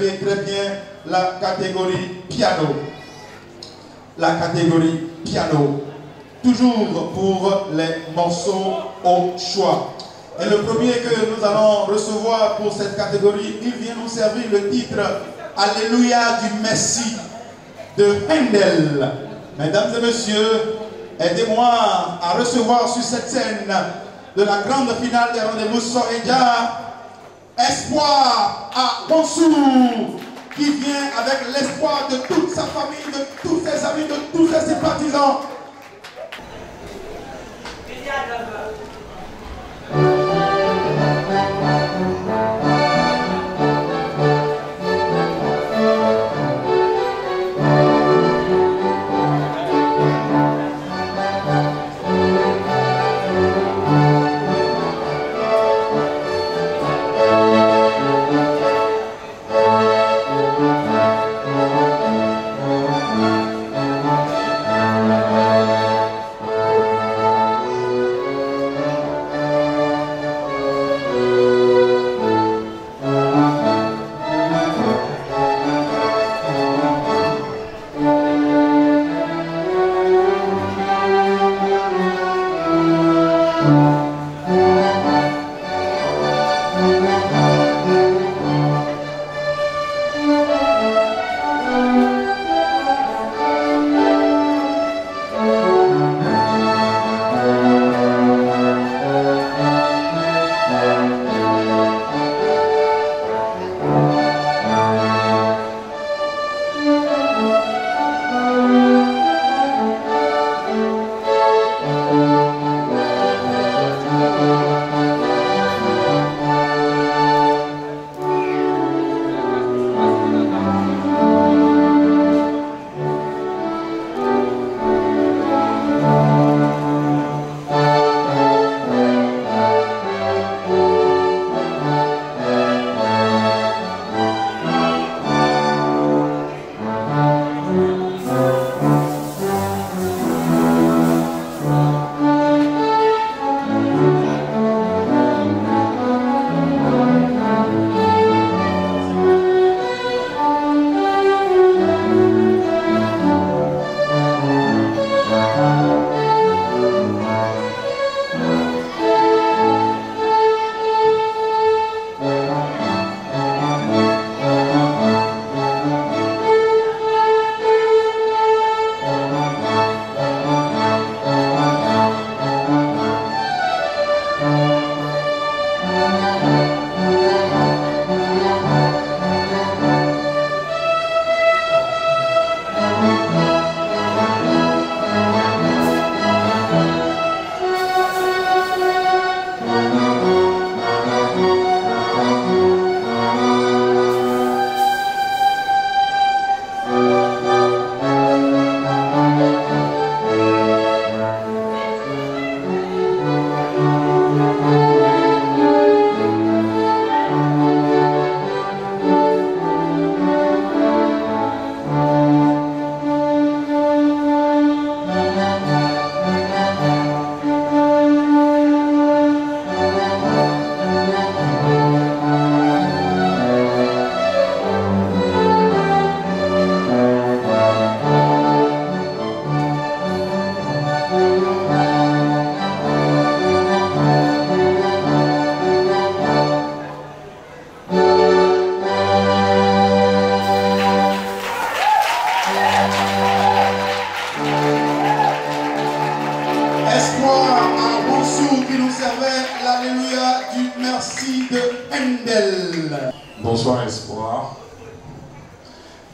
observez très bien la catégorie piano. La catégorie piano. Toujours pour les morceaux au choix. Et le premier que nous allons recevoir pour cette catégorie, il vient nous servir le titre Alléluia du Messie de Handel. Mesdames et messieurs, aidez-moi à recevoir sur cette scène de la grande finale des rendez-vous Soreja, Espoir à Bonsour, qui vient avec l'espoir de toute sa famille, de tous ses amis, de tous ses sympathisants. Bonsoir Espoir.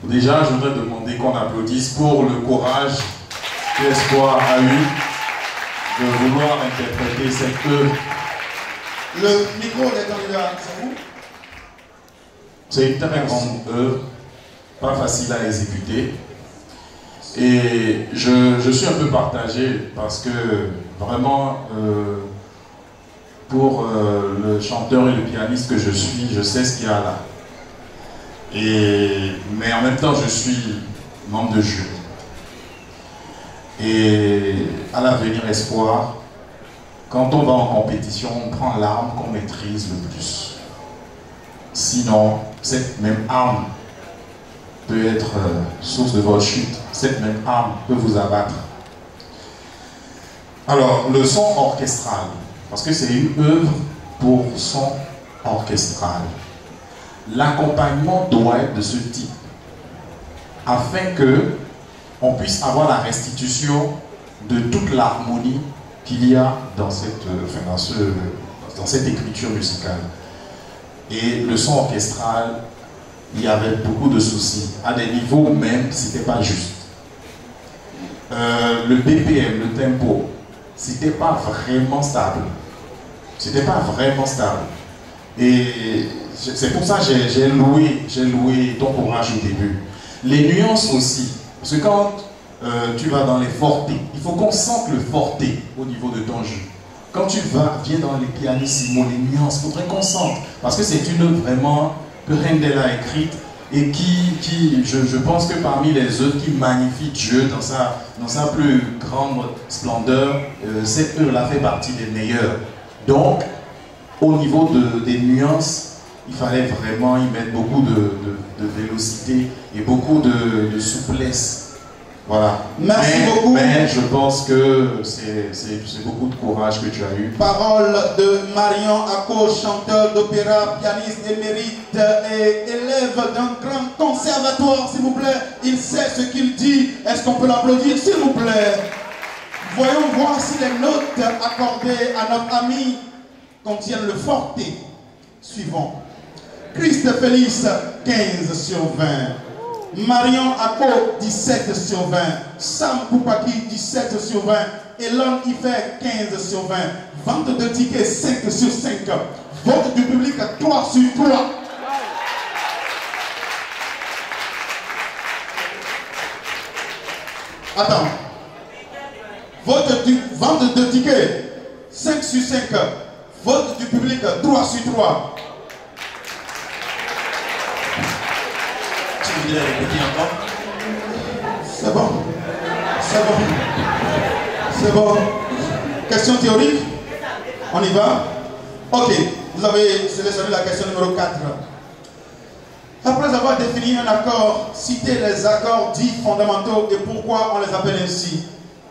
Déjà, je voudrais demander qu'on applaudisse pour le courage qu'Espoir a eu de vouloir interpréter cette œuvre. Le micro est candidat, c'est vous? C'est une très grande œuvre, pas facile à exécuter. Et je suis un peu partagé parce que vraiment, pour le chanteur et le pianiste que je suis, je sais ce qu'il y a là. Mais en même temps, je suis membre de jury. Et à l'avenir, Espoir, quand on va en compétition, on prend l'arme qu'on maîtrise le plus. Sinon, cette même arme peut être source de votre chute. Cette même arme peut vous abattre. Alors, le son orchestral, parce que c'est une œuvre pour son orchestral. L'accompagnement doit être de ce type, afin que on puisse avoir la restitution de toute l'harmonie qu'il y a dans cette écriture musicale. Et le son orchestral, il y avait beaucoup de soucis. À des niveaux même, c'était pas juste. Le BPM, le tempo, c'était pas vraiment stable. C'était pas vraiment stable. Et c'est pour ça que j'ai loué ton courage au début. Les nuances aussi. Parce que quand tu vas dans les fortés, il faut qu'on sente le forté au niveau de ton jeu. Quand tu viens dans les pianissimo, les nuances, il faudrait qu'on sente. Parce que c'est une œuvre vraiment que Handel a écrite et qui je pense que parmi les œuvres qui magnifient Dieu dans sa plus grande splendeur, cette œuvre-là fait partie des meilleures. Donc, au niveau des nuances, il fallait vraiment y mettre beaucoup de vélocité et beaucoup de souplesse. Voilà. Merci beaucoup. Mais je pense que c'est beaucoup de courage que tu as eu. Parole de Marion Ako, chanteur d'opéra, pianiste émérite et élève d'un grand conservatoire, s'il vous plaît. Il sait ce qu'il dit. Est-ce qu'on peut l'applaudir, s'il vous plaît? Voyons voir si les notes accordées à notre ami contiennent le forté suivant. Christ Félix, 15 sur 20. Marion Ako, 17 sur 20. Sam Poupaki, 17 sur 20. Elon Ifer, 15 sur 20. Vente de tickets, 5 sur 5. Vote du public, 3 sur 3. Attends. Vente de tickets, 5 sur 5. Vote du public, 3 sur 3. Tu voudrais répéter encore? C'est bon. C'est bon. C'est bon. Question théorique? On y va? Ok. Vous avez sélectionné la question numéro 4. Après avoir défini un accord, citez les accords dits fondamentaux et pourquoi on les appelle ainsi.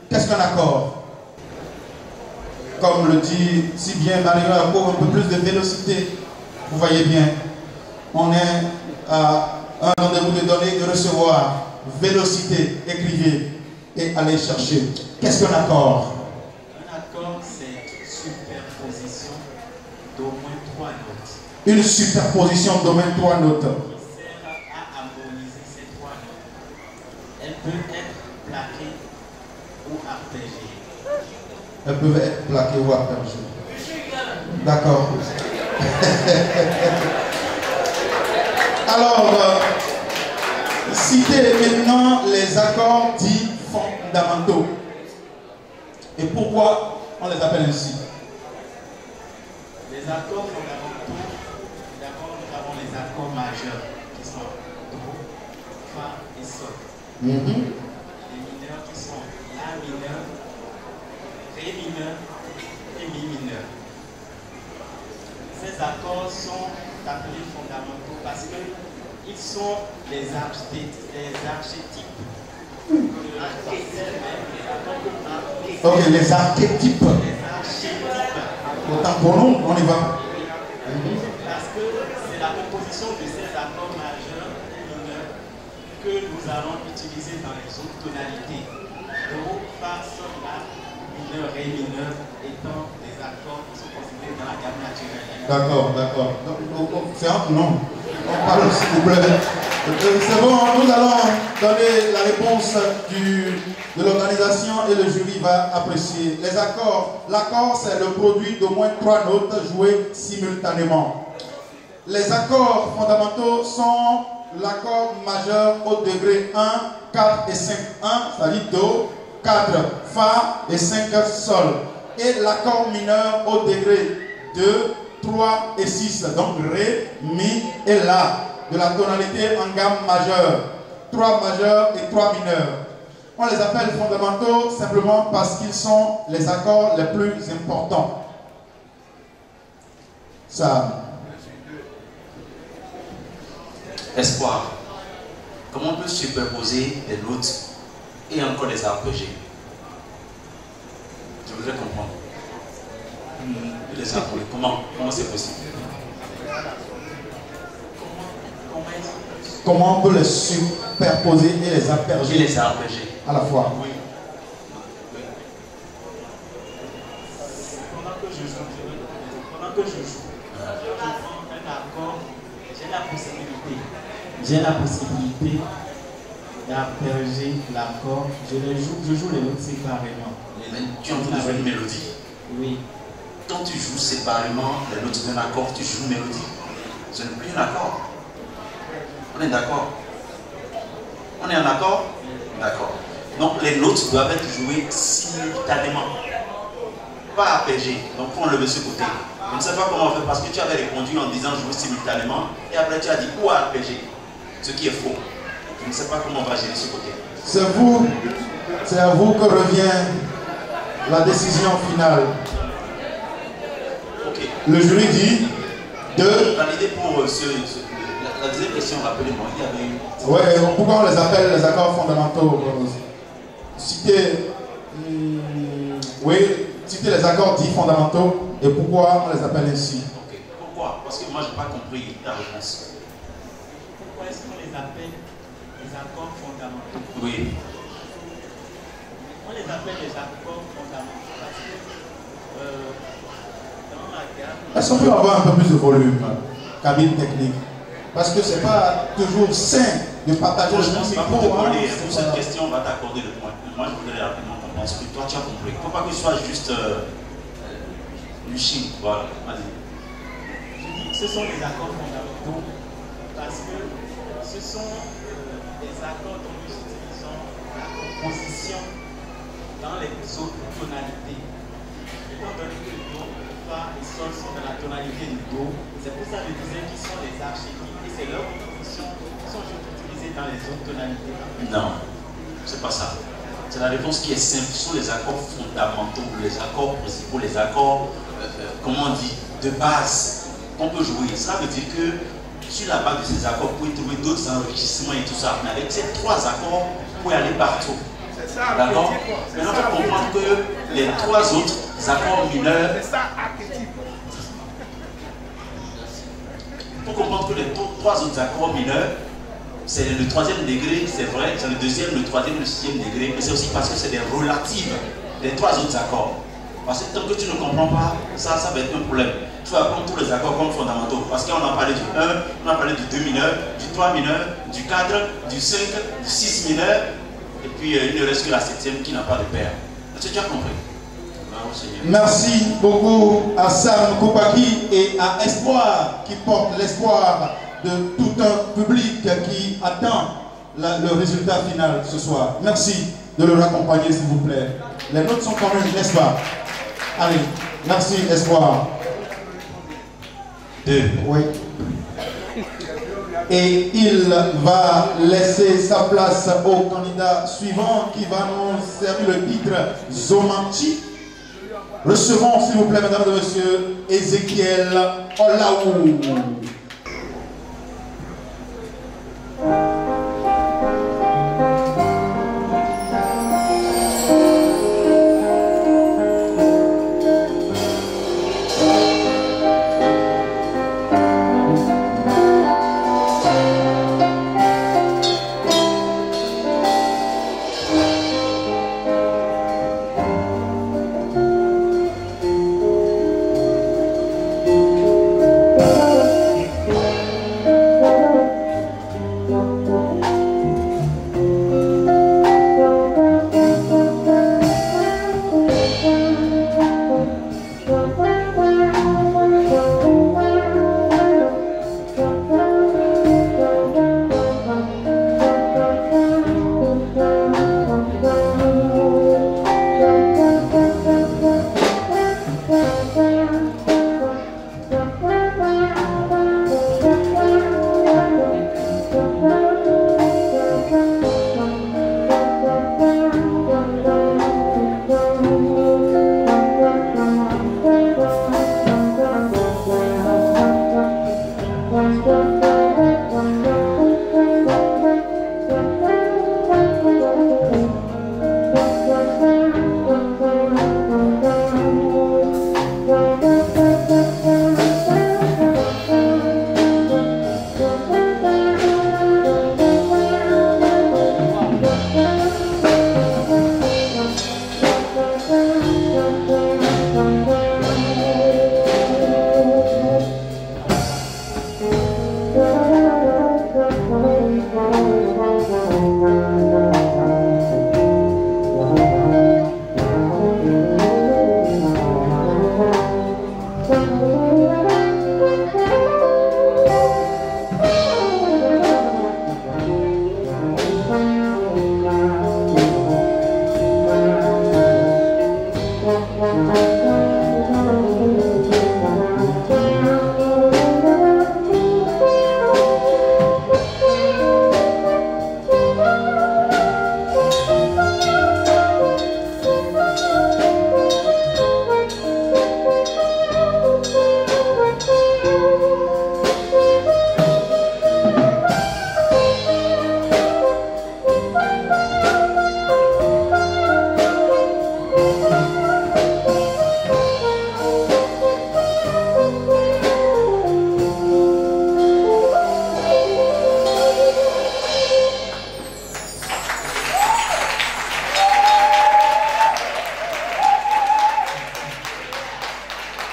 Qu'est-ce qu'un accord? Comme le dit si bien Marion Ako, un peu plus de vélocité. Vous voyez bien, on est à un rendez-vous de donner et de recevoir. Vélocité, écrivez et allez chercher. Qu'est-ce qu'un accord? Un accord, c'est une superposition d'au moins 3 notes. Une superposition d'au moins 3 notes. Qui sert à harmoniser ces 3 notes. Elle peut être plaquée ou arpégée. Elles peuvent être plaquées ou arpégées. D'accord. Alors, citez maintenant les accords dits fondamentaux. Et pourquoi on les appelle ainsi? Les accords fondamentaux, d'abord nous avons les accords majeurs qui sont Do, Fa et Sol. Les mineurs qui sont La mineur, Ré mineur et Mi mineur. Ces accords sont appelés fondamentaux parce qu'ils sont les archétypes. Ok, les archétypes. Autant pour nous, on y va. Parce que c'est la composition de ces accords majeurs et mineurs que nous allons utiliser dans les autres tonalités. Do, Fa, Sol, La, mineur, Ré mineur étant des accords qui sont considérés dans la gamme naturelle. D'accord, d'accord. C'est entre nous. On parle s'il vous plaît. C'est bon, nous allons donner la réponse de l'organisation et le jury va apprécier. Les accords. L'accord, c'est le produit d'au moins 3 notes jouées simultanément. Les accords fondamentaux sont l'accord majeur au degré 1, 4 et 5. 1, c'est-à-dire Do, 4, Fa et 5, Sol. Et l'accord mineur au degré 2, 3 et 6. Donc Ré, Mi et La. De la tonalité en gamme majeure. 3 majeurs et 3 mineurs. On les appelle fondamentaux simplement parce qu'ils sont les accords les plus importants. Ça. Espoir. comment on peut superposer des notes et encore les arpéger? Je voudrais comprendre. Les arpéger, comment c'est possible? Comment on peut les superposer et les asperger? Et les arpéger. À la fois. Oui. Pendant que je joue, un accord, j'ai la possibilité d'asperger l'accord. Je joue les notes séparément. Tu es en train de jouer une mélodie. Oui. Quand tu joues séparément les notes d'un accord, tu joues une mélodie. Ce n'est plus un accord. On est d'accord? On est en accord? D'accord. Donc les notes doivent être jouées simultanément. Pas arpégées. Donc pour enlever ce côté. Je ne sais pas comment on fait parce que tu avais répondu en disant jouer simultanément et après tu as dit ou arpéger. Ce qui est faux. Je ne sais pas comment on va gérer ce côté. C'est à vous que revient la décision finale. Ok. Le jury dit de... Valider pour la deuxième question, rappelez-moi, il y avait une... Ouais, pourquoi on les appelle les accords fondamentaux? Citez les accords dits fondamentaux et pourquoi on les appelle ainsi. Ok. Pourquoi? Parce que moi je n'ai pas compris ta réponse. Pourquoi est-ce qu'on les appelle les accords fondamentaux? Oui. On les appelle les accords fondamentaux parce que dans la gamme... Est-ce qu'on peut avoir un peu plus de volume, cabine technique? Parce que c'est pas toujours sain de partager Je le pense pas micro. pour cette question, on va t'accorder le point. Moi, je voudrais rapidement comprendre ce que toi, tu as compris. Il ne faut pas que ce soit juste du chine. Voilà, vas-y. Je dis que ce sont les accords fondamentaux parce que ce sont des accords dont nous utilisons la composition dans les autres tonalités. Étant donné que le Do, Fa et Sol sont dans la tonalité du Do, c'est pour ça que je disais qu'ils sont les archétypes et c'est leur composition qui sont juste utilisées dans les autres tonalités. Non, c'est pas ça. C'est la réponse qui est simple. Ce sont les accords fondamentaux, les accords principaux, les accords, comment on dit, de base qu'on peut jouer. Cela veut dire que sur la base de ces accords, vous pouvez trouver d'autres enrichissements et tout ça. Mais avec ces trois accords, vous pouvez aller partout. D'accord? Maintenant, il faut comprendre que les trois autres accords mineurs. Il faut comprendre que les trois autres accords mineurs, c'est le troisième degré, c'est vrai, c'est le deuxième, le troisième, le sixième degré, mais c'est aussi parce que c'est des relatives des trois autres accords. Parce que tant que tu ne comprends pas, ça va être un problème. Tu vas prendre tous les accords comme fondamentaux. Parce qu'on a parlé du 1, on a parlé du 2 mineur, du 3 mineur, du 4, du 5, du 6 mineur, et puis il ne reste que la septième qui n'a pas de paire. Est-ce que tu as compris? Merci beaucoup à Sam Koupaki et à Espoir qui porte l'espoir de tout un public qui attend le résultat final ce soir. Merci de le raccompagner s'il vous plaît. Les notes sont quand même, n'est-ce pas? Allez, merci Espoir. 2. Oui. Et il va laisser sa place au candidat suivant qui va nous servir le titre Zomanchi. Recevons s'il vous plaît, mesdames et messieurs, Ézéchiel Olaou.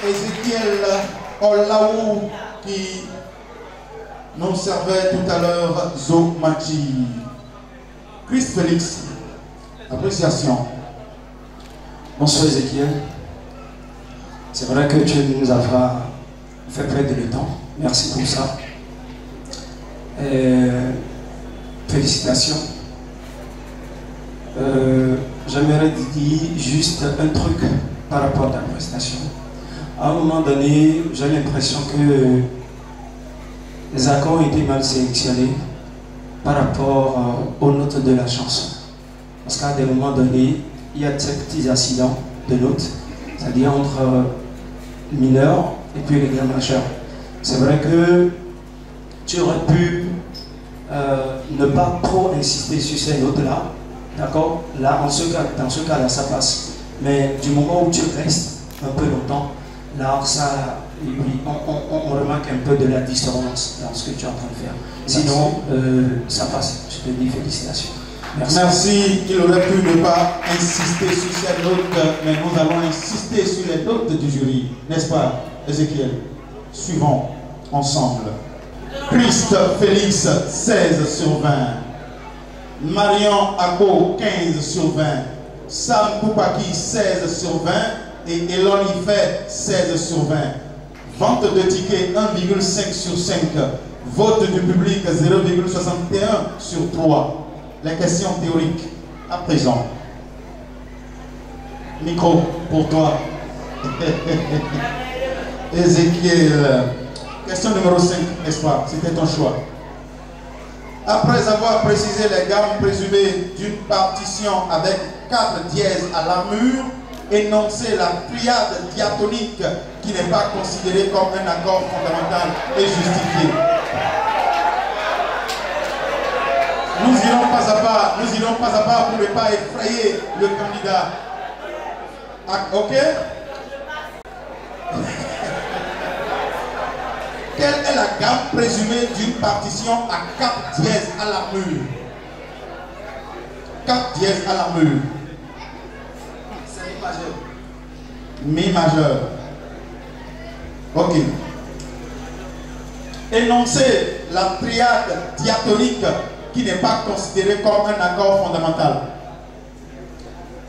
Ézéchiel Olaou qui nous servait tout à l'heure Zomachi. Chris Félix, appréciation. Bonsoir Ézéchiel. C'est vrai que tu nous as fait perdre le temps. Merci pour ça. Félicitations. J'aimerais dire juste un truc par rapport à ta prestation. À un moment donné, j'ai l'impression que les accords ont été mal sélectionnés par rapport aux notes de la chanson. Parce qu'à des moments donnés, il y a ces petits accidents de notes, c'est-à-dire entre mineurs et puis les grands majeurs. C'est vrai que tu aurais pu ne pas trop insister sur ces notes-là, d'accord? Là, dans ce cas-là, ça passe. Mais du moment où tu restes un peu longtemps, là, ça, on remarque un peu de la dissonance dans ce que tu es en train de faire. Sinon, ça passe. Je te dis félicitations. Merci. Merci. Il aurait pu ne pas insister sur ces notes, mais nous allons insister sur les notes du jury. N'est-ce pas, Ézéchiel? Suivons ensemble. Christ Félix, 16 sur 20. Marion Ako, 15 sur 20. Sam Poupaki, 16 sur 20. Et Elon Ife, 16 sur 20. Vente de tickets, 1,5 sur 5. Vote du public, 0,61 sur 3. Les questions théoriques, à présent. Micro pour toi. Ézéchiel. Question numéro 5, n'est-ce pas? C'était ton choix. Après avoir précisé les gammes présumées d'une partition avec 4 dièses à l'armure, énoncez la triade diatonique qui n'est pas considérée comme un accord fondamental et justifié. Nous irons pas à pas pour ne pas effrayer le candidat. Ok? Quelle est la gamme présumée d'une partition à 4 dièses à l'armure? 4 dièses à l'armure. C'est Mi majeur. Mi majeur. Ok. Énoncez la triade diatonique qui n'est pas considérée comme un accord fondamental.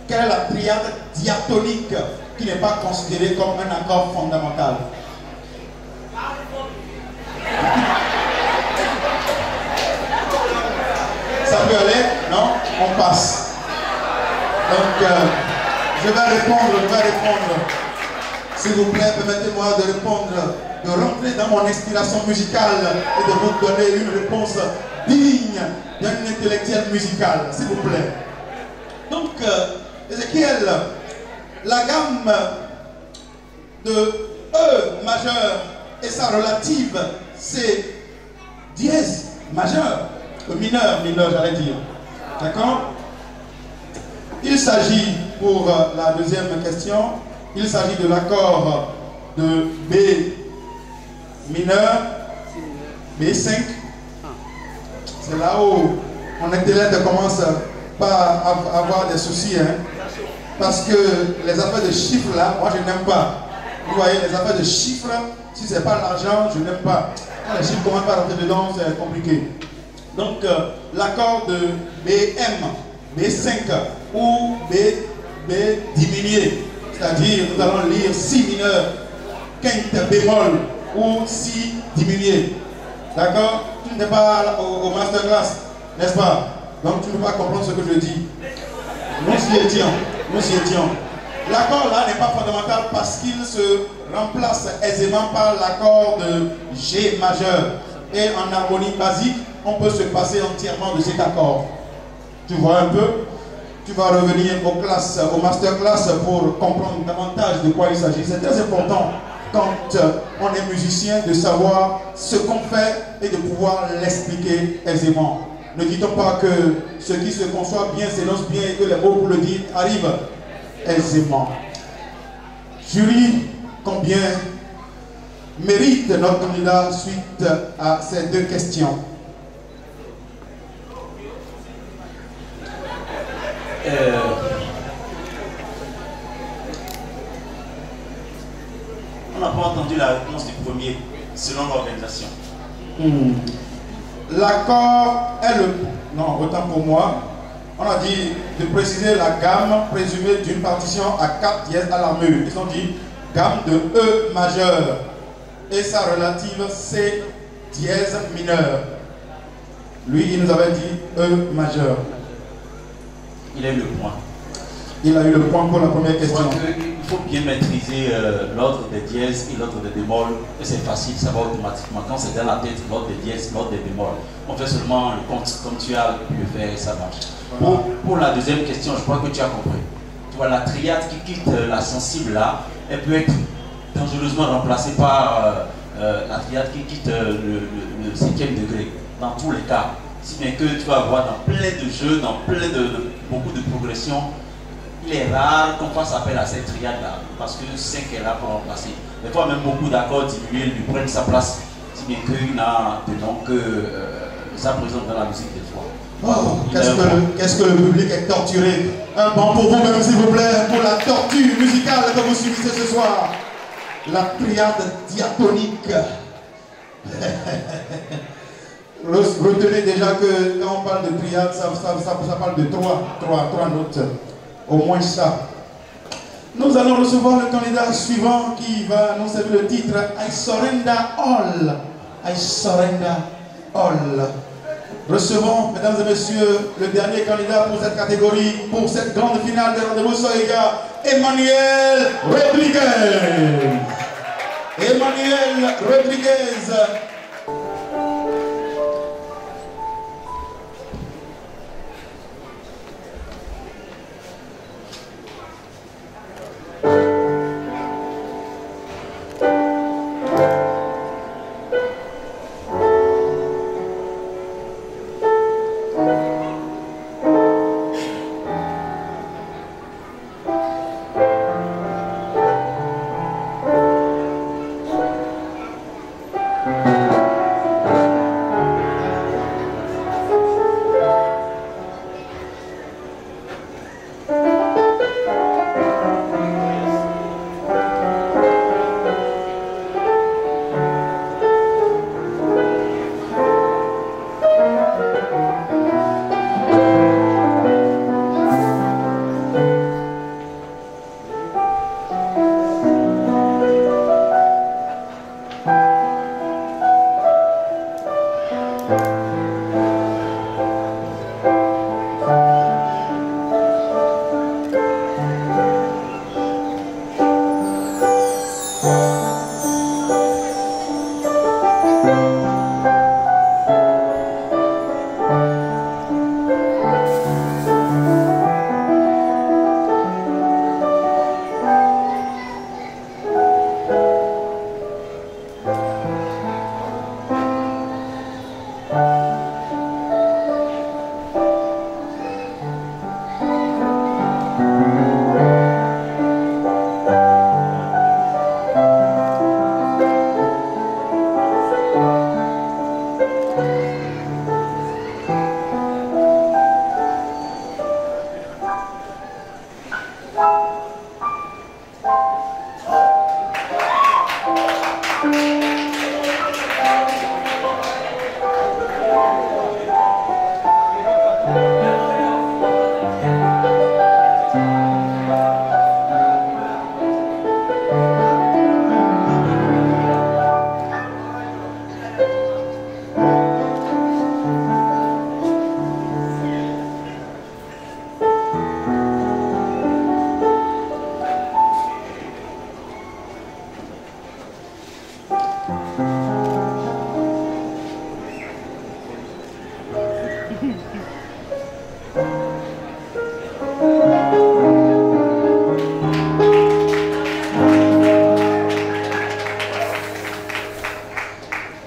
Quelle est la triade diatonique qui n'est pas considérée comme un accord fondamental? Ça peut aller? Non? On passe. Donc, je vais répondre. S'il vous plaît, permettez-moi de répondre, de rentrer dans mon inspiration musicale et de vous donner une réponse digne d'un intellectuel musical, s'il vous plaît. Donc, Ézéchiel, la gamme de E majeur et sa relative, c'est dièse majeur, mineur j'allais dire. D'accord? Il s'agit, pour la deuxième question, il s'agit de l'accord de B mineur, B5. C'est là où mon intellect commence pas à avoir des soucis. Hein? Parce que les affaires de chiffres là, moi je n'aime pas. Vous voyez, les affaires de chiffres, si ce n'est pas l'argent, je n'aime pas. Quand les chiffres commencent à rentrer dedans, c'est compliqué. Donc, l'accord de BM, B5 ou B diminué, c'est-à-dire nous allons lire Si mineur, quinte bémol ou Si diminué. D'accord? Tu n'es pas au masterclass, n'est-ce pas? Donc tu ne peux pas comprendre ce que je dis. Nous y étions. L'accord là n'est pas fondamental parce qu'il se remplace aisément par l'accord de G majeur. Et en harmonie basique, on peut se passer entièrement de cet accord. Tu vois un peu? Tu vas revenir au masterclass pour comprendre davantage de quoi il s'agit. C'est très important quand on est musicien de savoir ce qu'on fait et de pouvoir l'expliquer aisément. Ne dit-on pas que ce qui se conçoit bien s'énonce bien et que les mots pour le dire arrivent aisément. Jury, combien mérite notre candidat suite à ces deux questions? On n'a pas entendu la réponse du premier, selon l'organisation. L'accord est le... Non, autant pour moi. On a dit de préciser la gamme présumée d'une partition à 4 dièses à la mue. Ils ont dit gamme de E majeur et sa relative C dièse mineur. Lui, il nous avait dit E majeur. Il a eu le point. Il a eu le point pour la première question. Il faut bien maîtriser l'ordre des dièses et l'ordre des bémols. Et c'est facile, ça va automatiquement. Quand c'est dans la tête, l'ordre des dièses, l'ordre des bémols. On fait seulement le compte comme tu as pu le faire et ça marche. Voilà. Pour la deuxième question, je crois que tu as compris. Tu vois, la triade qui quitte la sensible là, elle peut être dangereusement remplacée par la triade qui quitte le 5e degré. Dans tous les cas. Si bien que tu vas voir dans plein de jeux, dans beaucoup de progressions, il est rare qu'on fasse appel à cette triade-là, parce que 5 est là pour remplacer. Des fois, même beaucoup d'accords diminués lui prennent sa place, si bien qu'il n'a de nom que sa présence dans la musique des fois. Oh, qu'est-ce que le public est torturé. Un banc pour vous-même, s'il vous plaît, pour la torture musicale que vous subissez ce soir. La triade diatonique. Retenez déjà que quand on parle de triade, ça parle de trois notes. Au moins ça. Nous allons recevoir le candidat suivant qui va nous servir le titre I Surrender All. I Surrender All. Recevons, mesdames et messieurs, le dernier candidat pour cette catégorie, pour cette grande finale de Rendez-vous Soyega, Emmanuel Rodriguez. Emmanuel Rodriguez.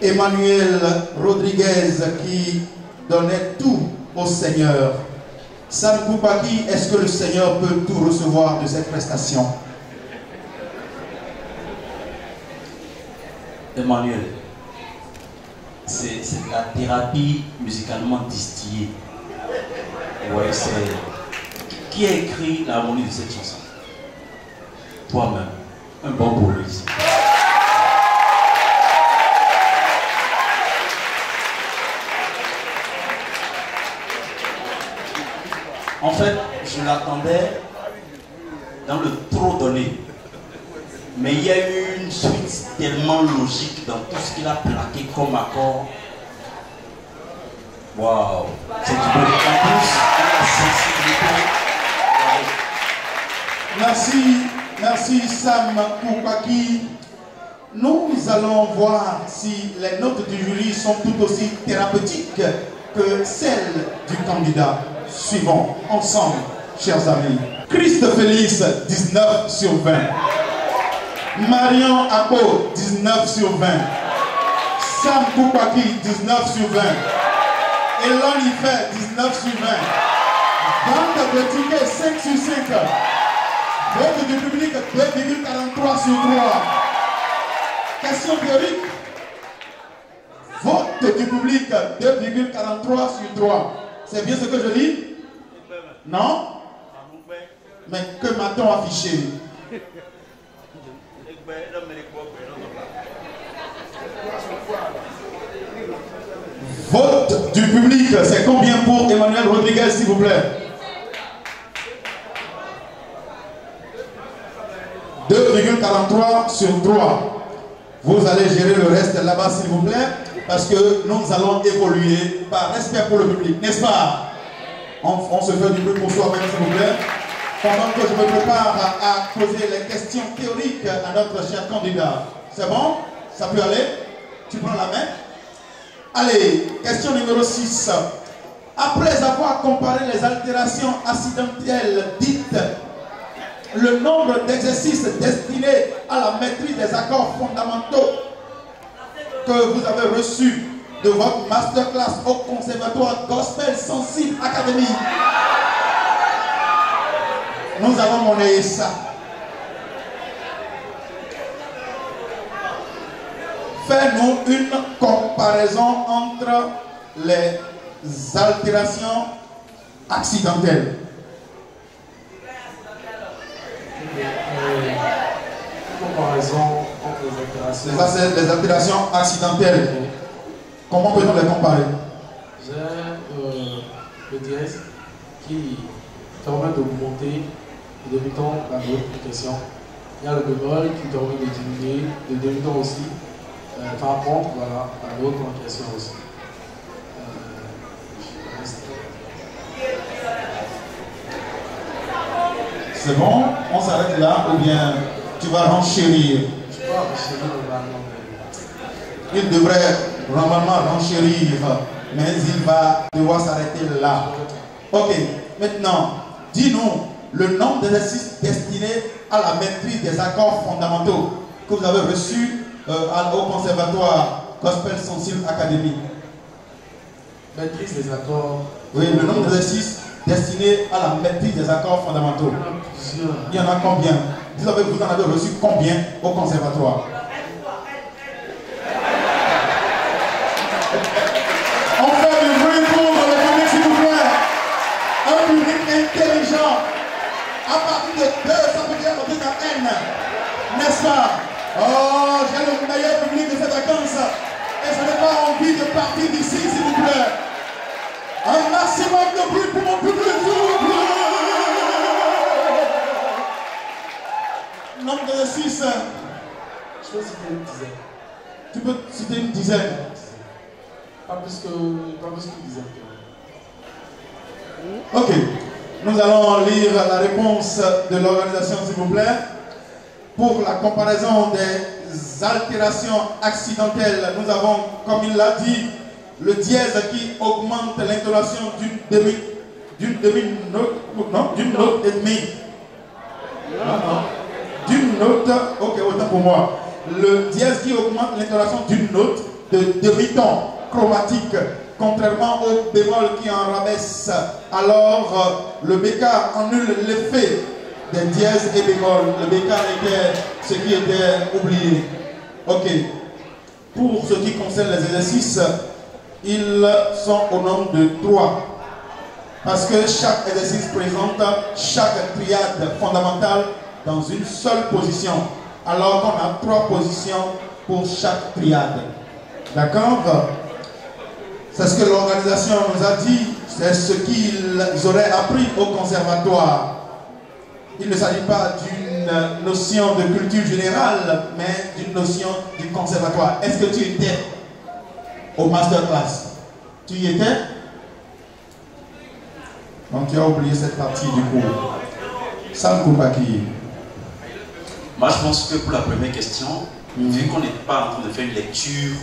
Emmanuel Rodriguez qui donnait tout au Seigneur. Sam Koupaki, est-ce que le Seigneur peut tout recevoir de cette prestation? Emmanuel, c'est la thérapie musicalement distillée. Ouais, c'est... Qui a écrit l'harmonie de cette chanson? Toi-même. Un bon boulot ici. En fait, je l'attendais dans le trop donné. Mais il y a eu une suite tellement logique dans tout ce qu'il a plaqué comme accord. Waouh! C'est du beau. En plus, la sensibilité. Merci Sam Koupaki. Nous allons voir si les notes du jury sont tout aussi thérapeutiques que celles du candidat. Suivons ensemble, chers amis. Christ Félix, 19 sur 20. Marion Ako, 19 sur 20. Sam Koupaki, 19 sur 20. Elon Ife, 19 sur 20. Vente de tickets, 5 sur 5. Vote du public, 2,43 sur 3. Question théorique. Vote du public, 2,43 sur 3. C'est bien ce que je lis? Non? Mais que m'a-t-on affiché? Vote du public, c'est combien pour Emmanuel Rodriguez, s'il vous plaît? 2,43 sur 3. Vous allez gérer le reste là-bas, s'il vous plaît, parce que nous allons évoluer par respect pour le public, n'est-ce pas? On se fait du bruit pour soi-même, s'il vous plaît. Pendant que je me prépare à poser les questions théoriques à notre cher candidat. C'est bon? Ça peut aller? Tu prends la main? Allez, question numéro 6. Après avoir comparé les altérations accidentelles dites, le nombre d'exercices destinés à la maîtrise des accords fondamentaux que vous avez reçus de votre masterclass au Conservatoire Gospel Sensible Academy. Nous allons monnayer ça. Fais-nous une comparaison entre les altérations accidentelles. Comparaison entre les altérations. Les altérations accidentelles. Comment peut-on les comparer? J'ai le dièse qui permet d'augmenter le demi-ton à l'autre question. Il y a le bémol qui permet de diminuer le demi-ton aussi. Par contre, voilà, à l'autre en question aussi. C'est bon? On s'arrête là ou bien tu vas renchérir? Je peux renchérir normalement. Il devrait normalement renchérir, mais il va devoir s'arrêter là. Ok, maintenant, dis-nous le nombre d'exercices destinés à la maîtrise des accords fondamentaux que vous avez reçus au Conservatoire Gospel Sensible Academy. Maîtrise des accords. Oui, le nombre d'exercices destinés à la maîtrise des accords fondamentaux. Il y en a combien? Vous en avez reçu combien au Conservatoire? On fait du bruit pour le public, s'il vous plaît. Un public intelligent. À partir de 2, ça veut dire qu'on est à N. N'est-ce pas? Oh, j'ai le meilleur public de cette vacances. Et je n'ai pas envie de partir d'ici, s'il vous plaît. Un maximum de bruit pour mon public, s'il vous plaît. Nombre d'exercices. Je peux citer une dizaine. Tu peux citer une dizaine. Pas plus qu'une dizaine. Ok. Nous allons lire la réponse de l'organisation, s'il vous plaît. Pour la comparaison des altérations accidentelles, nous avons, comme il l'a dit, le dièse qui augmente l'intonation d'une note et demie. D'une note, ok, autant pour moi. Le dièse qui augmente l'intonation d'une note de rythme chromatique, contrairement au bémol qui en rabaisse. Alors, le bécard annule l'effet des dièses et bémols. Le bécard était ce qui était oublié. Ok. Pour ce qui concerne les exercices, ils sont au nombre de 3. Parce que chaque exercice présente chaque triade fondamentale dans une seule position. Alors qu'on a 3 positions pour chaque triade. D'accord? C'est ce que l'organisation nous a dit. C'est ce qu'ils auraient appris au conservatoire. Il ne s'agit pas d'une notion de culture générale, mais d'une notion du conservatoire. Est-ce que tu étais au masterclass? Tu y étais? Donc tu as oublié cette partie du cours. Sam Koubaki. Moi je pense que pour la première question, vu qu'on n'est pas en train de faire une lecture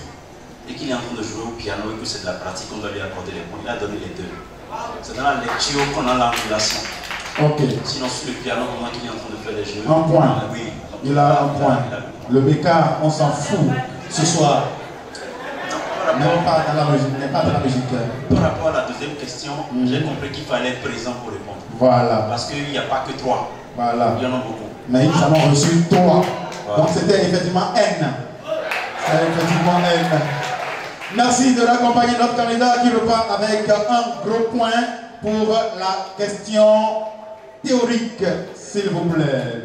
et qu'il est en train de jouer au piano et que c'est de la pratique, on doit lui accorder les points. Il a donné les 2. C'est dans la lecture qu'on a l'angulation. Ok. Sinon sur le piano, au moins qu'il est en train de faire les jeux. Un point. Oui. Il a un point. Le bécard, on s'en fout ce soir. Même pas dans la musique. Par rapport à la deuxième question, j'ai compris qu'il fallait être présent pour répondre. Voilà. Parce qu'il n'y a pas que 3. Voilà. Il y en a beaucoup. Mais ils en ont reçu 3. Voilà. Donc c'était effectivement N. C'est effectivement N. Merci de l'accompagner notre candidat qui repart avec un gros point pour la question théorique, s'il vous plaît.